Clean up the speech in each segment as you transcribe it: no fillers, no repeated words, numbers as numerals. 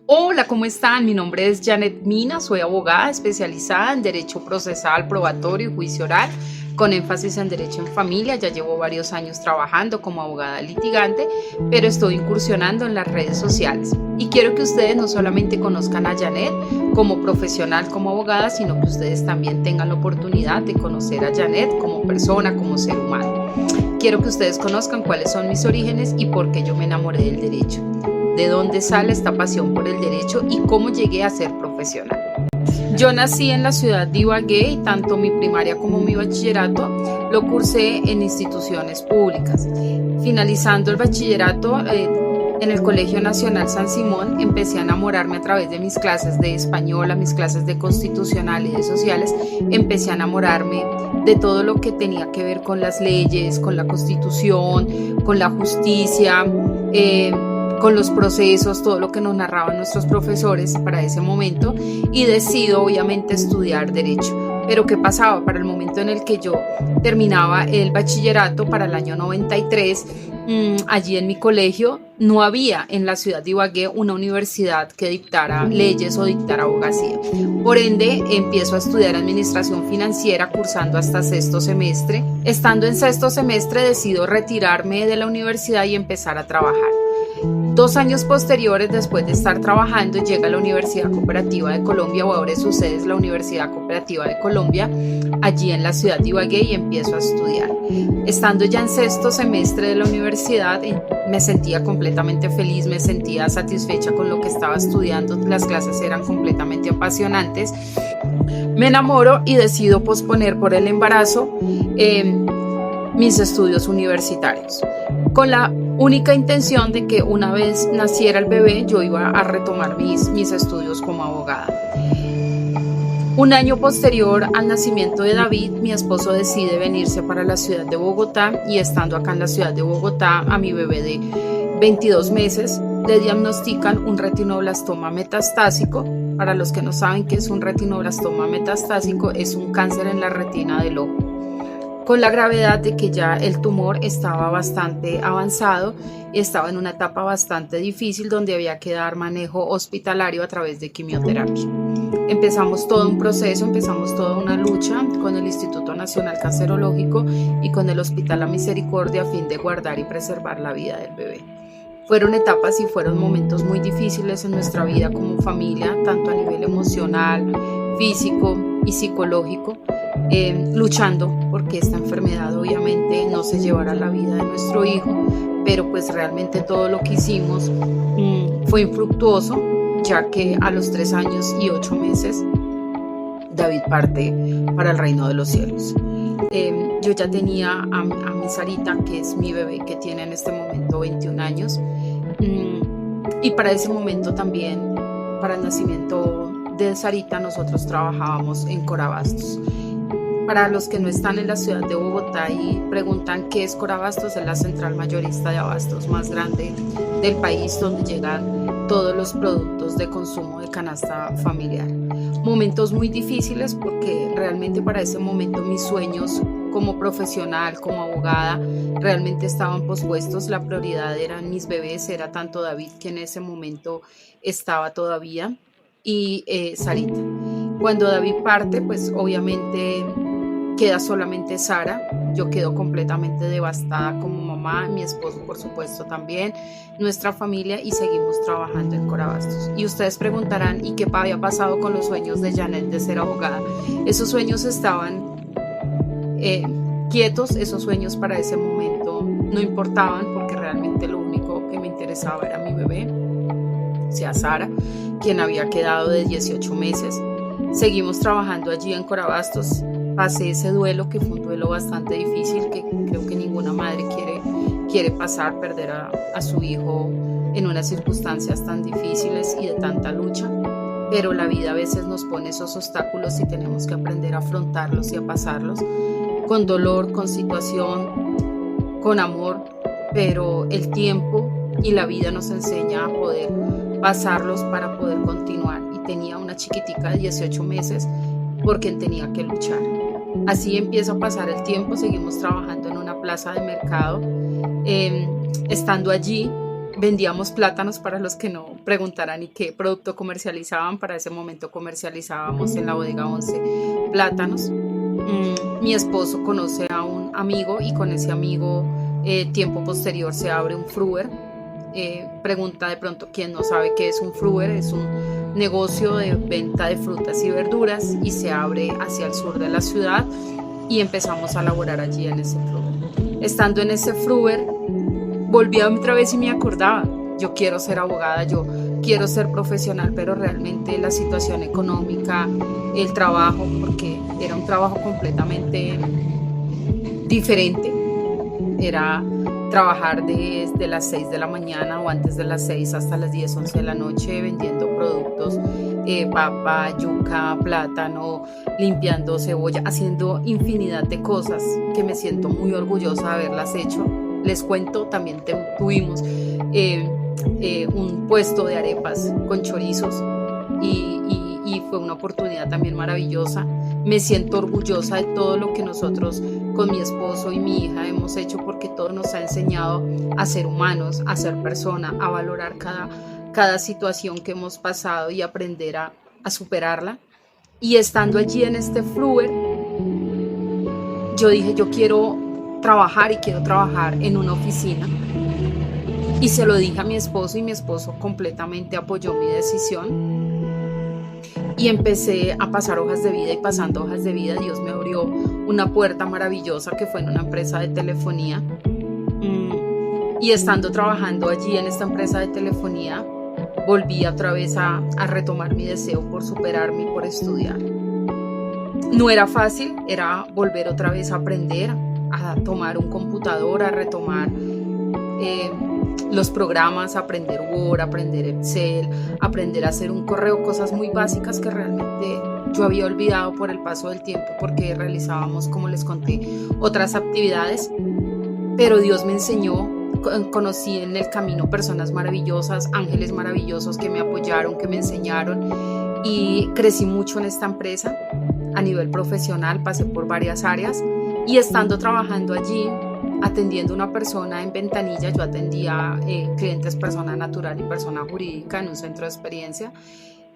Hola, ¿cómo están? Mi nombre es Janet Mina, soy abogada especializada en Derecho Procesal, Probatorio y Juicio Oral, con énfasis en Derecho en Familia. Ya llevo varios años trabajando como abogada litigante, pero estoy incursionando en las redes sociales. Y quiero que ustedes no solamente conozcan a Janet como profesional, como abogada, sino que ustedes también tengan la oportunidad de conocer a Janet como persona, como ser humano. Quiero que ustedes conozcan cuáles son mis orígenes y por qué yo me enamoré del derecho, de dónde sale esta pasión por el derecho y cómo llegué a ser profesional. Yo nací en la ciudad de Ibagué y tanto mi primaria como mi bachillerato lo cursé en instituciones públicas. Finalizando el bachillerato en el Colegio Nacional San Simón, empecé a enamorarme a través de mis clases de español, a mis clases de constitucional y de sociales. Empecé a enamorarme de todo lo que tenía que ver con las leyes, con la constitución, con la justicia, con los procesos, todo lo que nos narraban nuestros profesores para ese momento, y decido obviamente estudiar Derecho. Pero ¿qué pasaba? Para el momento en el que yo terminaba el bachillerato, para el año 93, allí en mi colegio no había en la ciudad de Ibagué una universidad que dictara leyes o dictara abogacía. Por ende, empiezo a estudiar Administración Financiera cursando hasta sexto semestre. Estando en sexto semestre, decido retirarme de la universidad y empezar a trabajar. 2 años posteriores, después de estar trabajando, llega a la Universidad Cooperativa de Colombia, o ahora su sede es la Universidad Cooperativa de Colombia, allí en la ciudad de Ibagué, y empiezo a estudiar. Estando ya en sexto semestre de la universidad, me sentía completamente feliz, me sentía satisfecha con lo que estaba estudiando, las clases eran completamente apasionantes. Me enamoro y decido posponer por el embarazo mis estudios universitarios, con la única intención de que una vez naciera el bebé yo iba a retomar mis estudios como abogada. Un año posterior al nacimiento de David, mi esposo decide venirse para la ciudad de Bogotá, y estando acá en la ciudad de Bogotá, a mi bebé de 22 meses le diagnostican un retinoblastoma metastásico. Para los que no saben qué es un retinoblastoma metastásico, es un cáncer en la retina del ojo, con la gravedad de que ya el tumor estaba bastante avanzado y estaba en una etapa bastante difícil, donde había que dar manejo hospitalario a través de quimioterapia. Empezamos todo un proceso, empezamos toda una lucha con el Instituto Nacional Cancerológico y con el Hospital La Misericordia a fin de guardar y preservar la vida del bebé. Fueron etapas y fueron momentos muy difíciles en nuestra vida como familia, tanto a nivel emocional, físico y psicológico, luchando porque esta enfermedad obviamente no se llevara la vida de nuestro hijo, pero pues realmente todo lo que hicimos fue infructuoso, ya que a los 3 años y 8 meses David parte para el reino de los cielos. Yo ya tenía a mi Sarita, que es mi bebé, que tiene en este momento 21 años, y para ese momento también, para el nacimiento de Sarita, nosotros trabajábamos en Corabastos. Para los que no están en la ciudad de Bogotá y preguntan qué es Corabastos, es la central mayorista de abastos más grande del país, donde llegan todos los productos de consumo de canasta familiar. Momentos muy difíciles, porque realmente para ese momento mis sueños como profesional, como abogada, realmente estaban pospuestos. La prioridad eran mis bebés, era tanto David, que en ese momento estaba todavía, y Sarita. Cuando David parte, pues obviamente queda solamente Sara. Yo quedo completamente devastada como mamá, mi esposo por supuesto también, nuestra familia, y seguimos trabajando en Corabastos. Y ustedes preguntarán, ¿y qué había pasado con los sueños de Janet de ser abogada? Esos sueños estaban quietos, esos sueños para ese momento no importaban, porque realmente lo único que me interesaba era mi bebé, o sea, Sara, quien había quedado de 18 meses. Seguimos trabajando allí en Corabastos. Pasé ese duelo, que fue un duelo bastante difícil, que creo que ninguna madre quiere pasar, perder a su hijo en unas circunstancias tan difíciles y de tanta lucha. Pero la vida a veces nos pone esos obstáculos y tenemos que aprender a afrontarlos y a pasarlos con dolor, con situación, con amor, pero el tiempo y la vida nos enseña a poder pasarlos para poder continuar. Y tenía una chiquitica de 18 meses por quien tenía que luchar. Así empieza a pasar el tiempo, seguimos trabajando en una plaza de mercado. Estando allí, vendíamos plátanos. Para los que no preguntaran y qué producto comercializaban, para ese momento comercializábamos en la bodega 11 plátanos. Mi esposo conoce a un amigo y con ese amigo tiempo posterior se abre un fruer. Pregunta de pronto quien no sabe qué es un fruer. Es un negocio de venta de frutas y verduras y se abre hacia el sur de la ciudad y empezamos a laborar allí en ese fruer. Estando en ese fruer volví otra vez y me acordaba, yo quiero ser abogada, yo quiero ser profesional, pero realmente la situación económica, el trabajo, porque era un trabajo completamente diferente, era trabajar desde las 6 de la mañana o antes de las 6 hasta las 10, 11 de la noche vendiendo productos, papa, yuca, plátano, limpiando cebolla, haciendo infinidad de cosas que me siento muy orgullosa de haberlas hecho. Les cuento, también tuvimos un puesto de arepas con chorizos y fue una oportunidad también maravillosa. Me siento orgullosa de todo lo que nosotros con mi esposo y mi hija hemos hecho, porque todo nos ha enseñado a ser humanos, a ser persona, a valorar cada situación que hemos pasado y aprender a superarla. Y estando allí en este fruer, yo dije, yo quiero trabajar y quiero trabajar en una oficina. Y se lo dije a mi esposo y mi esposo completamente apoyó mi decisión. Y empecé a pasar hojas de vida y pasando hojas de vida, Dios me abrió una puerta maravillosa que fue en una empresa de telefonía. Y estando trabajando allí en esta empresa de telefonía, volví otra vez a retomar mi deseo por superarme y por estudiar. No era fácil, era volver otra vez a aprender, a tomar un computador, a retomar los programas, aprender Word, aprender Excel, aprender a hacer un correo, cosas muy básicas que realmente yo había olvidado por el paso del tiempo, porque realizábamos, como les conté, otras actividades. Pero Dios me enseñó, conocí en el camino personas maravillosas, ángeles maravillosos que me apoyaron, que me enseñaron, y crecí mucho en esta empresa a nivel profesional. Pasé por varias áreas y estando trabajando allí, atendiendo a una persona en ventanilla, yo atendía clientes persona natural y persona jurídica en un centro de experiencia.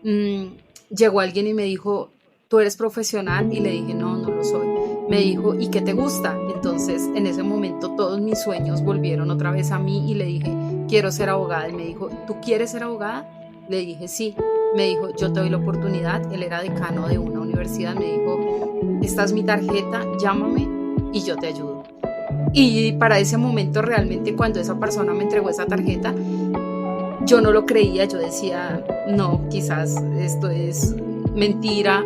Llegó alguien y me dijo, ¿tú eres profesional? Y le dije, no, no lo soy. Me dijo, ¿y qué te gusta? Entonces en ese momento todos mis sueños volvieron otra vez a mí y le dije, quiero ser abogada. Y me dijo, ¿tú quieres ser abogada? Le dije, sí. Me dijo, yo te doy la oportunidad. Él era decano de una universidad. Me dijo, esta es mi tarjeta, llámame y yo te ayudo. Y para ese momento realmente, cuando esa persona me entregó esa tarjeta, yo no lo creía. Yo decía, no, quizás esto es mentira,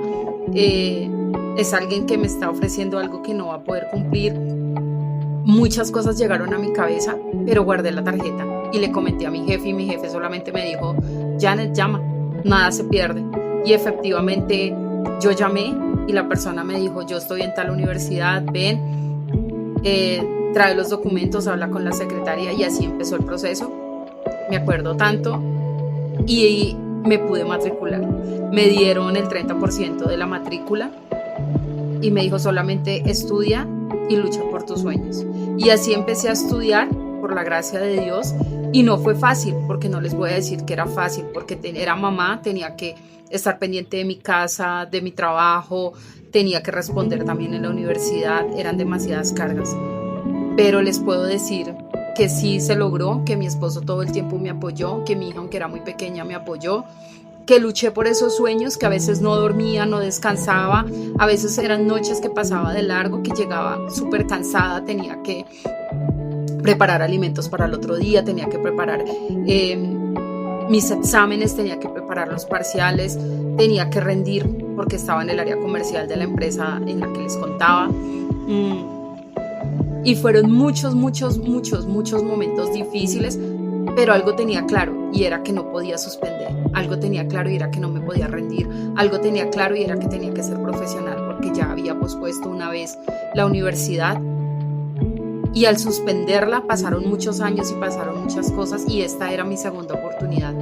es alguien que me está ofreciendo algo que no va a poder cumplir. Muchas cosas llegaron a mi cabeza, pero guardé la tarjeta y le comenté a mi jefe, y mi jefe solamente me dijo, Janet, llama, nada se pierde. Y efectivamente yo llamé y la persona me dijo, yo estoy en tal universidad, ven, trae los documentos, habla con la secretaria, y así empezó el proceso. Me acuerdo tanto, y me pude matricular. Me dieron el 30% de la matrícula y me dijo, solamente estudia y lucha por tus sueños. Y así empecé a estudiar, por la gracia de Dios, y no fue fácil, porque no les voy a decir que era fácil, porque era mamá, tenía que estar pendiente de mi casa, de mi trabajo, tenía que responder también en la universidad, eran demasiadas cargas. Pero les puedo decir que sí se logró, que mi esposo todo el tiempo me apoyó, que mi hija, aunque era muy pequeña, me apoyó, que luché por esos sueños, que a veces no dormía, no descansaba, a veces eran noches que pasaba de largo, que llegaba súper cansada, tenía que preparar alimentos para el otro día, tenía que preparar mis exámenes, tenía que preparar los parciales, tenía que rendir porque estaba en el área comercial de la empresa en la que les contaba. Y fueron muchos momentos difíciles, pero algo tenía claro y era que no podía suspender, algo tenía claro y era que no me podía rendir, algo tenía claro y era que tenía que ser profesional, porque ya había pospuesto una vez la universidad y al suspenderla pasaron muchos años y pasaron muchas cosas, y esta era mi segunda oportunidad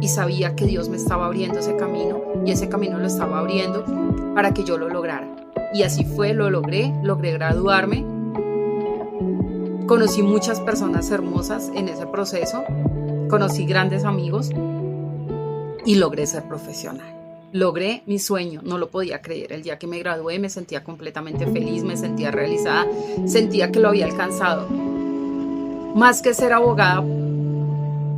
y sabía que Dios me estaba abriendo ese camino, y ese camino lo estaba abriendo para que yo lo lograra, y así fue, lo logré graduarme. Conocí muchas personas hermosas en ese proceso conocí grandes amigos y logré ser profesional. Logré mi sueño, no lo podía creer. El día que me gradué me sentía completamente feliz, me sentía realizada, sentía que lo había alcanzado. Más que ser abogada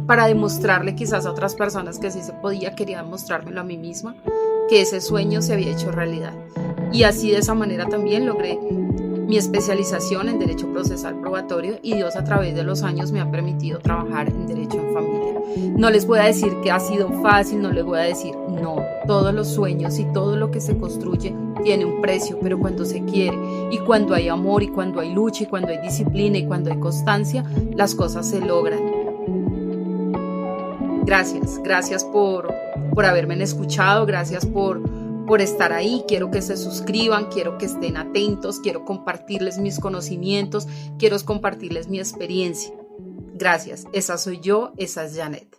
para demostrarle quizás a otras personas que sí se podía, quería demostrármelo a mí misma, que ese sueño se había hecho realidad. Y así de esa manera también logré mi especialización en Derecho Procesal Probatorio y Dios a través de los años me ha permitido trabajar en Derecho en Familia. No les voy a decir que ha sido fácil, no les voy a decir no. Todos los sueños y todo lo que se construye tiene un precio, pero cuando se quiere y cuando hay amor y cuando hay lucha y cuando hay disciplina y cuando hay constancia, las cosas se logran. Gracias por haberme escuchado, gracias por estar ahí. Quiero que se suscriban, quiero que estén atentos, quiero compartirles mis conocimientos, quiero compartirles mi experiencia. Gracias, esa soy yo, esa es Janet.